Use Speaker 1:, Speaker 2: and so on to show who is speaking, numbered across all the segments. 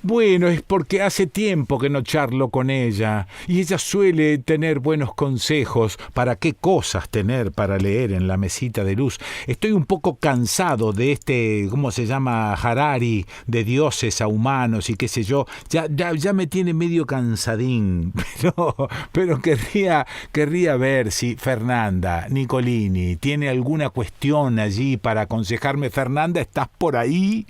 Speaker 1: Bueno, es porque hace tiempo que no charlo con ella y ella suele tener buenos consejos para qué cosas tener para leer en la mesita de luz. Estoy un poco cansado de ¿cómo se llama? Harari, de dioses a humanos y qué sé yo. Ya me tiene medio cansadín, pero querría ver si Fernanda Nicolini tiene alguna cuestión allí para aconsejarme. Fernanda, ¿estás por ahí?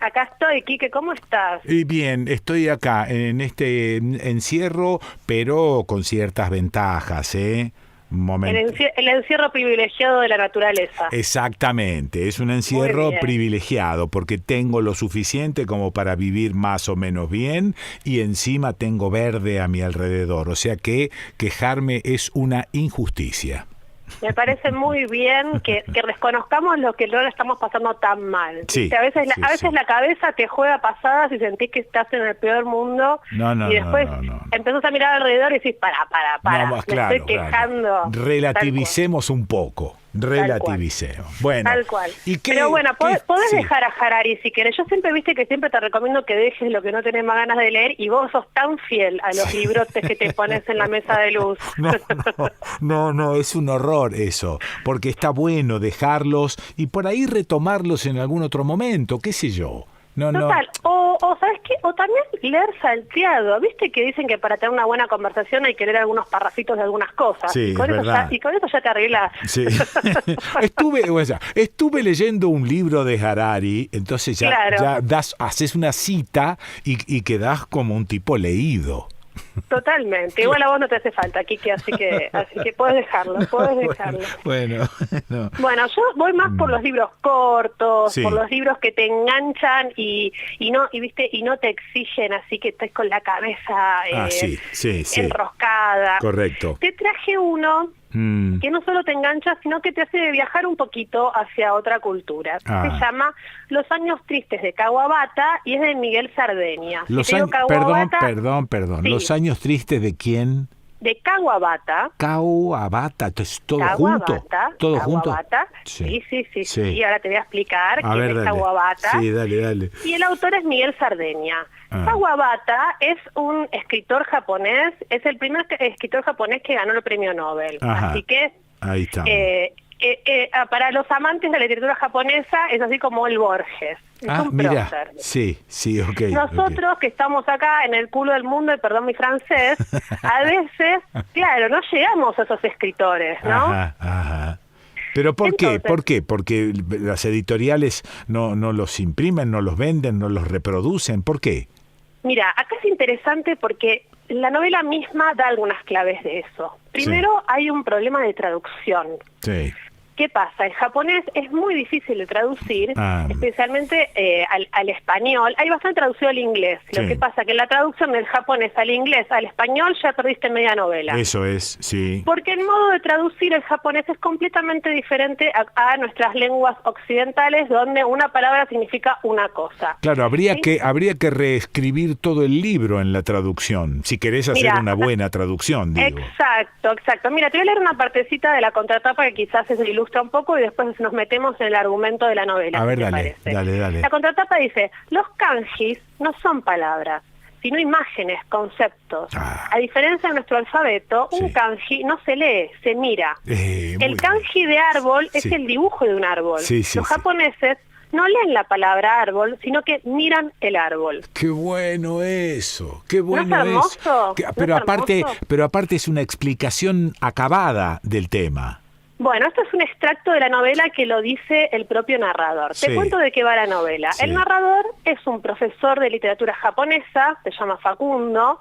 Speaker 2: Acá estoy, Quique, ¿cómo estás?
Speaker 1: Bien, estoy acá en este encierro, pero con ciertas ventajas, ¿eh?
Speaker 2: El encierro privilegiado de la naturaleza.
Speaker 1: Exactamente, es un encierro privilegiado porque tengo lo suficiente como para vivir más o menos bien y encima tengo verde a mi alrededor, o sea que quejarme es una injusticia.
Speaker 2: Me parece muy bien que reconozcamos lo que no lo estamos pasando tan mal.
Speaker 1: Sí,
Speaker 2: a veces la cabeza te juega pasadas y sentís que estás en el peor mundo y después empezás a mirar alrededor y decís, para,
Speaker 1: no,
Speaker 2: me estoy quejando.
Speaker 1: Relativicemos un poco. Relativicemos. Bueno,
Speaker 2: tal cual.
Speaker 1: ¿Y qué,
Speaker 2: pero bueno, podés
Speaker 1: sí.
Speaker 2: dejar a Harari si querés. Yo siempre te recomiendo que dejes lo que no tenés más ganas de leer y vos sos tan fiel a los librotes que te pones en la mesa de luz.
Speaker 1: No, es un horror eso, porque está bueno dejarlos y por ahí retomarlos en algún otro momento, qué sé yo.
Speaker 2: Total, o ¿sabes qué? O también leer salteado, ¿viste? Que dicen que para tener una buena conversación hay que leer algunos parrafitos de algunas cosas.
Speaker 1: Sí,
Speaker 2: y con eso ya te arreglás.
Speaker 1: Sí. Estuve leyendo un libro de Harari, entonces ya haces una cita y quedás como un tipo leído.
Speaker 2: Totalmente, igual a vos no te hace falta, Quique, así que puedes dejarlo.
Speaker 1: Bueno,
Speaker 2: Bueno, yo voy más por los libros cortos,
Speaker 1: sí.
Speaker 2: Por los libros que te enganchan y no te exigen, así que estés con la cabeza enroscada.
Speaker 1: Correcto.
Speaker 2: Te traje uno que no solo te engancha, sino que te hace viajar un poquito hacia otra cultura. Se llama Los años tristes de Kawabata y es de Miguel Sardeña.
Speaker 1: Perdón.
Speaker 2: Sí.
Speaker 1: ¿Los años tristes de quién?
Speaker 2: De Kawabata.
Speaker 1: Kawabata, entonces todo
Speaker 2: Kawabata,
Speaker 1: junto. ¿Todo junto?
Speaker 2: Sí. Ahora te voy a explicar quién es Kawabata.
Speaker 1: Sí, dale.
Speaker 2: Y el autor es Miguel Sardeña. Kawabata es un escritor japonés, es el primer escritor japonés que ganó el premio Nobel.
Speaker 1: Ajá.
Speaker 2: Así que
Speaker 1: ahí está.
Speaker 2: para los amantes de la literatura japonesa es así como el Borges. Es un prócer.
Speaker 1: Sí, ok.
Speaker 2: Nosotros que estamos acá en el culo del mundo, y perdón mi francés, a veces, claro, no llegamos a esos escritores, ¿no?
Speaker 1: Ajá. ¿Pero por qué? ¿Por qué? ¿Porque las editoriales no los imprimen, no los venden, no los reproducen? ¿Por qué?
Speaker 2: Mira, acá es interesante porque la novela misma da algunas claves de eso. Primero, hay un problema de traducción.
Speaker 1: Sí.
Speaker 2: ¿Qué pasa? El japonés es muy difícil de traducir, especialmente al español. Hay bastante traducido al inglés.
Speaker 1: Sí.
Speaker 2: Lo que pasa que en la traducción del japonés al inglés, al español, ya perdiste media novela.
Speaker 1: Eso es, sí.
Speaker 2: Porque el modo de traducir el japonés es completamente diferente a nuestras lenguas occidentales, donde una palabra significa una cosa.
Speaker 1: Claro, habría que reescribir todo el libro en la traducción, si querés hacer una buena traducción, digo.
Speaker 2: Exacto. Mira, te voy a leer una partecita de la contratapa que quizás se ilustra un poco y después nos metemos en el argumento de la novela.
Speaker 1: A ver,
Speaker 2: dale.
Speaker 1: La
Speaker 2: contratapa dice, los kanjis no son palabras, sino imágenes, conceptos. A diferencia de nuestro alfabeto, un kanji no se lee, se mira. El kanji de árbol es el dibujo de un árbol. Los japoneses no leen la palabra árbol, sino que miran el árbol.
Speaker 1: ¡Qué bueno eso! ¡Qué bueno
Speaker 2: ¿No es hermoso?
Speaker 1: eso! Pero aparte es una explicación acabada del tema.
Speaker 2: Bueno, esto es un extracto de la novela que lo dice el propio narrador. Te cuento de qué va la novela. El narrador es un profesor de literatura japonesa, se llama Facundo,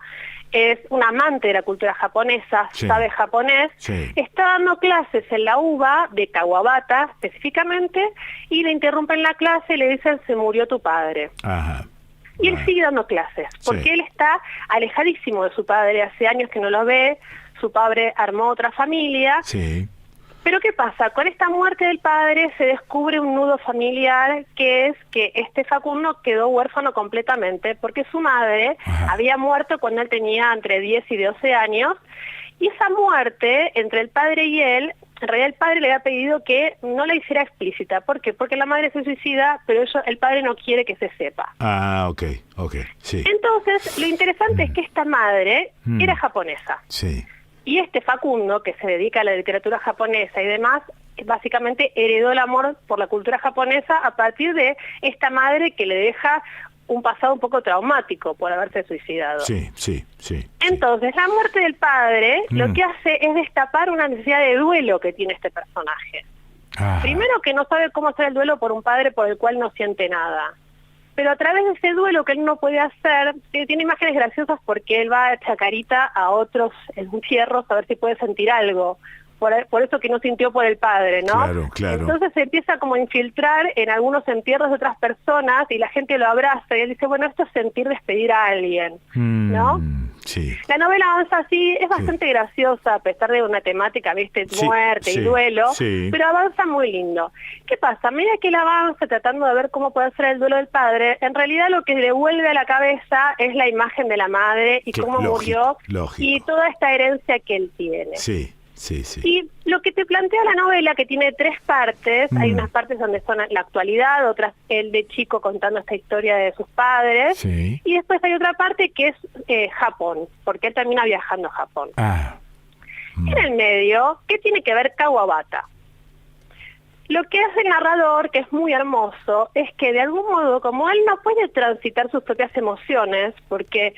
Speaker 2: es un amante de la cultura japonesa, sabe japonés, está dando clases en la UBA de Kawabata específicamente, y le interrumpen la clase y le dicen, se murió tu padre.
Speaker 1: Ajá.
Speaker 2: Y él sigue dando clases, porque él está alejadísimo de su padre, hace años que no lo ve, su padre armó otra familia. Pero ¿qué pasa? Con esta muerte del padre se descubre un nudo familiar, que es que este Facundo quedó huérfano completamente porque su madre había muerto cuando él tenía entre 10 y 12 años, y esa muerte entre el padre y él en realidad el padre le había pedido que no la hiciera explícita. ¿Por qué? Porque la madre se suicida, pero el padre no quiere que se sepa.
Speaker 1: Ah, ok, sí.
Speaker 2: Entonces, lo interesante es que esta madre era japonesa.
Speaker 1: Sí.
Speaker 2: Y este Facundo, que se dedica a la literatura japonesa y demás, básicamente heredó el amor por la cultura japonesa a partir de esta madre que le deja un pasado un poco traumático por haberse suicidado.
Speaker 1: Sí.
Speaker 2: Entonces, la muerte del padre lo que hace es destapar una necesidad de duelo que tiene este personaje.
Speaker 1: Ajá.
Speaker 2: Primero, que no sabe cómo hacer el duelo por un padre por el cual no siente nada. Pero a través de ese duelo que él no puede hacer, tiene imágenes graciosas porque él va a echar carita a otros entierros a ver si puede sentir algo. Por eso que no sintió por el padre, ¿no?
Speaker 1: Claro.
Speaker 2: Entonces se empieza como a infiltrar en algunos entierros de otras personas y la gente lo abraza y él dice, bueno, esto es sentir despedir a alguien, ¿no?
Speaker 1: Sí.
Speaker 2: La novela avanza así, es bastante graciosa a pesar de una temática, viste, muerte y duelo, pero avanza muy lindo. ¿Qué pasa? A medida que él avanza tratando de ver cómo puede ser el duelo del padre, en realidad lo que le vuelve a la cabeza es la imagen de la madre y cómo murió y toda esta herencia que él tiene.
Speaker 1: Sí.
Speaker 2: Y lo que te plantea la novela, que tiene 3 partes, hay unas partes donde son la actualidad, otras él de chico contando esta historia de sus padres, y después hay otra parte que es Japón, porque él termina viajando a Japón. En el medio, ¿qué tiene que ver Kawabata? Lo que hace el narrador, que es muy hermoso, es que de algún modo, como él no puede transitar sus propias emociones, porque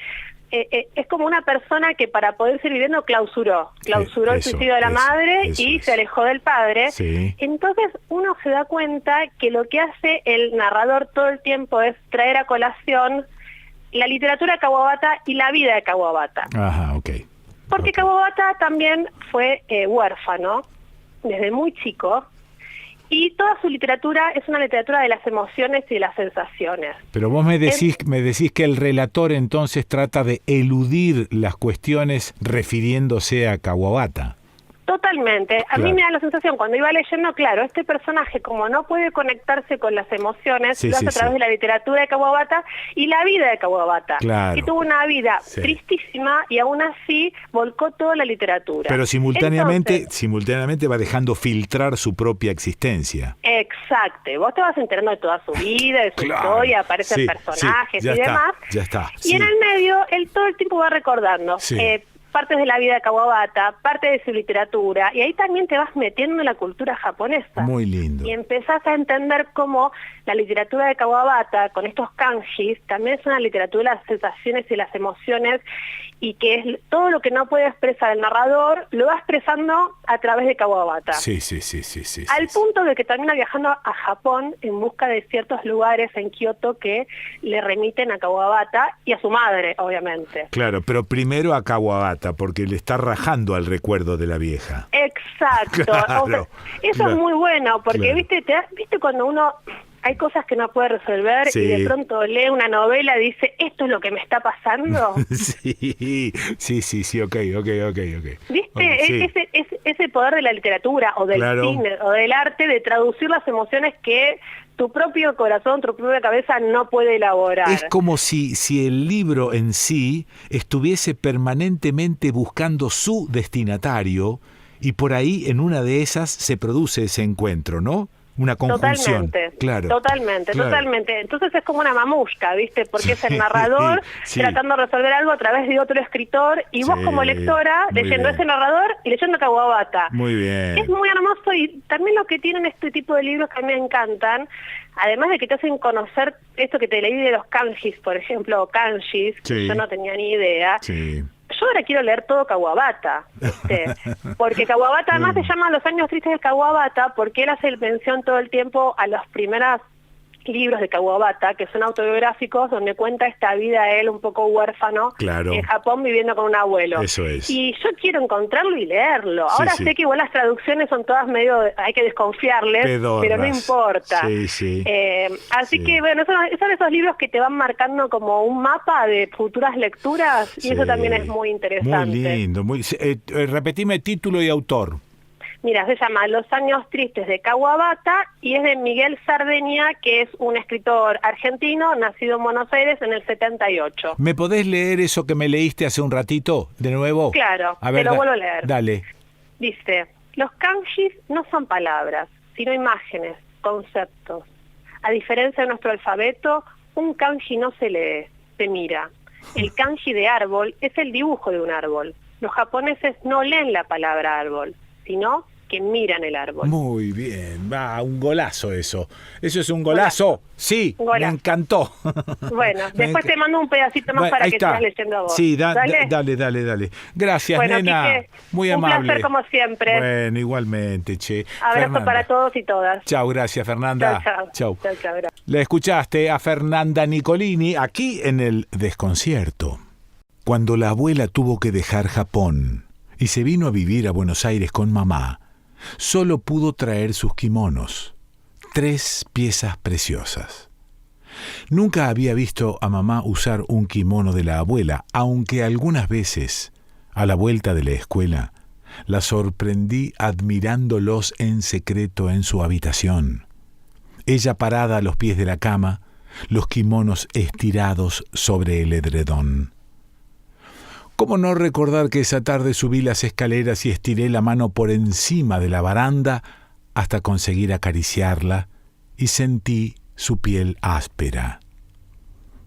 Speaker 2: es como una persona que para poder seguir viviendo clausuró el suicidio de la madre y se alejó del padre. Entonces uno se da cuenta que lo que hace el narrador todo el tiempo es traer a colación la literatura de Kawabata y la vida de Kawabata. Porque Kawabata también fue huérfano desde muy chico. Y toda su literatura es una literatura de las emociones y de las sensaciones.
Speaker 1: Pero vos me decís que el relator entonces trata de eludir las cuestiones refiriéndose a Kawabata.
Speaker 2: Totalmente. A mí me da la sensación, cuando iba leyendo, claro, este personaje como no puede conectarse con las emociones, lo hace a través de la literatura de Kawabata y la vida de Kawabata. Que tuvo una vida tristísima y aún así volcó toda la literatura.
Speaker 1: Pero simultáneamente va dejando filtrar su propia existencia.
Speaker 2: Exacto. Vos te vas enterando de toda su vida, de su historia, aparecen personajes y demás.
Speaker 1: Ya está.
Speaker 2: Y en el medio, él todo el tiempo va recordando. Partes de la vida de Kawabata, parte de su literatura, y ahí también te vas metiendo en la cultura japonesa.
Speaker 1: Muy lindo.
Speaker 2: Y empezás a entender cómo la literatura de Kawabata, con estos kanjis, también es una literatura de las sensaciones y las emociones, y que es todo lo que no puede expresar el narrador, lo va expresando a través de Kawabata. Al punto de que termina viajando a Japón en busca de ciertos lugares en Kioto que le remiten a Kawabata y a su madre, obviamente.
Speaker 1: Claro, pero primero a Kawabata, porque le está rajando al recuerdo de la vieja.
Speaker 2: Exacto. Eso es muy bueno, porque viste cuando uno... Hay cosas que no puede resolver y de pronto lee una novela y dice, ¿esto es lo que me está pasando?
Speaker 1: Ok.
Speaker 2: ¿Viste? Ese poder de la literatura o del cine o del arte de traducir las emociones que tu propio corazón, tu propia cabeza no puede elaborar.
Speaker 1: Es como si el libro en sí estuviese permanentemente buscando su destinatario y por ahí en una de esas se produce ese encuentro, ¿no? Una conjunción. Totalmente. Entonces es como una mamushka, ¿viste? Porque es el narrador tratando de resolver algo a través de otro escritor y vos como lectora leyendo ese narrador y leyendo Kawabata. Muy bien.
Speaker 2: Es muy hermoso y también lo que tienen este tipo de libros que a mí me encantan, además de que te hacen conocer esto que te leí de los kanjis, por ejemplo, kanjis, que yo no tenía ni idea. Yo ahora quiero leer todo Kawabata, ¿viste? Porque Kawabata además se llama Los años tristes de Kawabata porque él hace mención todo el tiempo a los primeros libros de Kawabata, que son autobiográficos, donde cuenta esta vida él un poco huérfano en Japón viviendo con un abuelo.
Speaker 1: Eso es.
Speaker 2: Y yo quiero encontrarlo y leerlo. Ahora sé que igual las traducciones son todas medio, hay que desconfiarles, pero no importa. Así que bueno, son esos libros que te van marcando como un mapa de futuras lecturas y eso también es muy interesante.
Speaker 1: Muy lindo. Repetime título y autor.
Speaker 2: Mira, se llama Los años tristes de Kawabata y es de Miguel Sardeña, que es un escritor argentino, nacido en Buenos Aires en el 78.
Speaker 1: ¿Me podés leer eso que me leíste hace un ratito, de nuevo?
Speaker 2: Claro, te lo vuelvo a leer.
Speaker 1: Dale.
Speaker 2: Dice, Los kanjis no son palabras, sino imágenes, conceptos. A diferencia de nuestro alfabeto, un kanji no se lee, se mira. El kanji de árbol es el dibujo de un árbol. Los japoneses no leen la palabra árbol, sino que miran el árbol.
Speaker 1: Muy bien, va, un golazo eso. Eso es un golazo. Sí,
Speaker 2: un golazo.
Speaker 1: Me encantó.
Speaker 2: Bueno, después te mando un pedacito más para que sigas leyendo a vos.
Speaker 1: Sí, dale. Gracias,
Speaker 2: bueno,
Speaker 1: Nena.
Speaker 2: Quique,
Speaker 1: muy amable.
Speaker 2: Un placer como siempre.
Speaker 1: Bueno, igualmente, che.
Speaker 2: Abrazo
Speaker 1: Fernanda.
Speaker 2: para todos y todas.
Speaker 1: Chao, gracias, Fernanda.
Speaker 2: Chao.
Speaker 1: La escuchaste a Fernanda Nicolini aquí en El Desconcierto. Cuando la abuela tuvo que dejar Japón y se vino a vivir a Buenos Aires con mamá, solo pudo traer sus kimonos, 3 piezas preciosas. Nunca había visto a mamá usar un kimono de la abuela, aunque algunas veces, a la vuelta de la escuela, la sorprendí admirándolos en secreto en su habitación. Ella parada a los pies de la cama, los kimonos estirados sobre el edredón. ¿Cómo no recordar que esa tarde subí las escaleras y estiré la mano por encima de la baranda hasta conseguir acariciarla y sentí su piel áspera?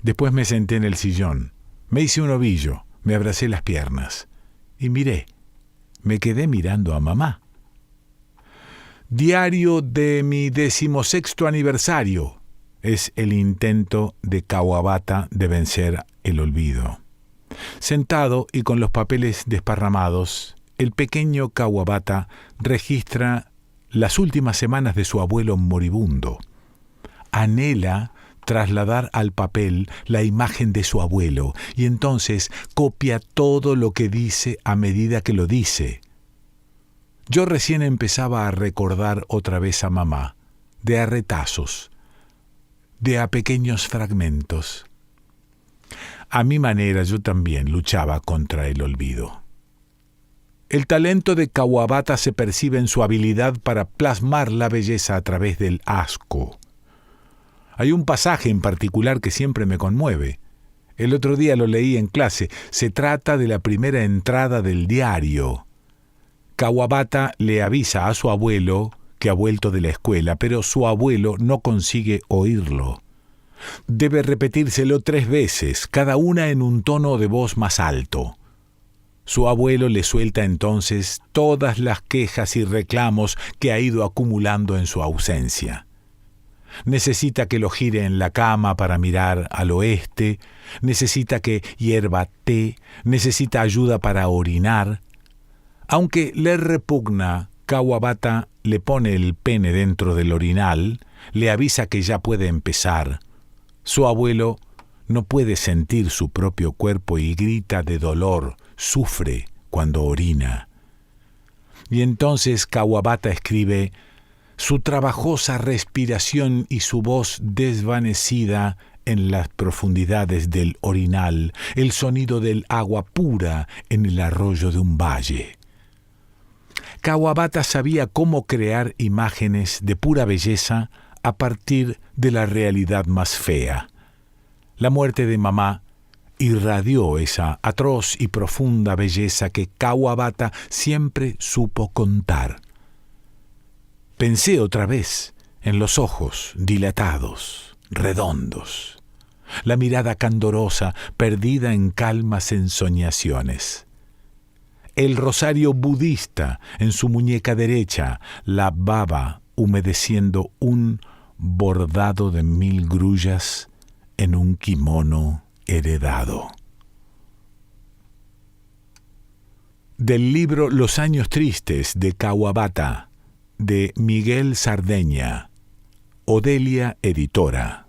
Speaker 1: Después me senté en el sillón, me hice un ovillo, me abracé las piernas y me quedé mirando a mamá. Diario de mi 16º aniversario es el intento de Kawabata de vencer el olvido. Sentado y con los papeles desparramados, el pequeño Kawabata registra las últimas semanas de su abuelo moribundo. Anhela trasladar al papel la imagen de su abuelo y entonces copia todo lo que dice a medida que lo dice. Yo recién empezaba a recordar otra vez a mamá, de a retazos, de a pequeños fragmentos. A mi manera yo también luchaba contra el olvido. El talento de Kawabata se percibe en su habilidad para plasmar la belleza a través del asco. Hay un pasaje en particular que siempre me conmueve. El otro día lo leí en clase. Se trata de la primera entrada del diario. Kawabata le avisa a su abuelo que ha vuelto de la escuela, pero su abuelo no consigue oírlo. Debe repetírselo 3 veces, cada una en un tono de voz más alto. Su abuelo le suelta entonces todas las quejas y reclamos que ha ido acumulando en su ausencia. Necesita que lo gire en la cama para mirar al oeste, necesita que hierva té, necesita ayuda para orinar. Aunque le repugna, Kawabata le pone el pene dentro del orinal, le avisa que ya puede empezar. Su abuelo no puede sentir su propio cuerpo y grita de dolor, sufre cuando orina. Y entonces Kawabata escribe: su trabajosa respiración y su voz desvanecida en las profundidades del orinal, el sonido del agua pura en el arroyo de un valle. Kawabata sabía cómo crear imágenes de pura belleza a partir de la realidad más fea. La muerte de mamá irradió esa atroz y profunda belleza que Kawabata siempre supo contar. Pensé otra vez en los ojos dilatados, redondos, la mirada candorosa perdida en calmas ensoñaciones. El rosario budista en su muñeca derecha, la baba humedeciendo un bordado de 1000 grullas en un kimono heredado. Del libro Los años tristes de Kawabata, de Miguel Sardeña, Odelia Editora.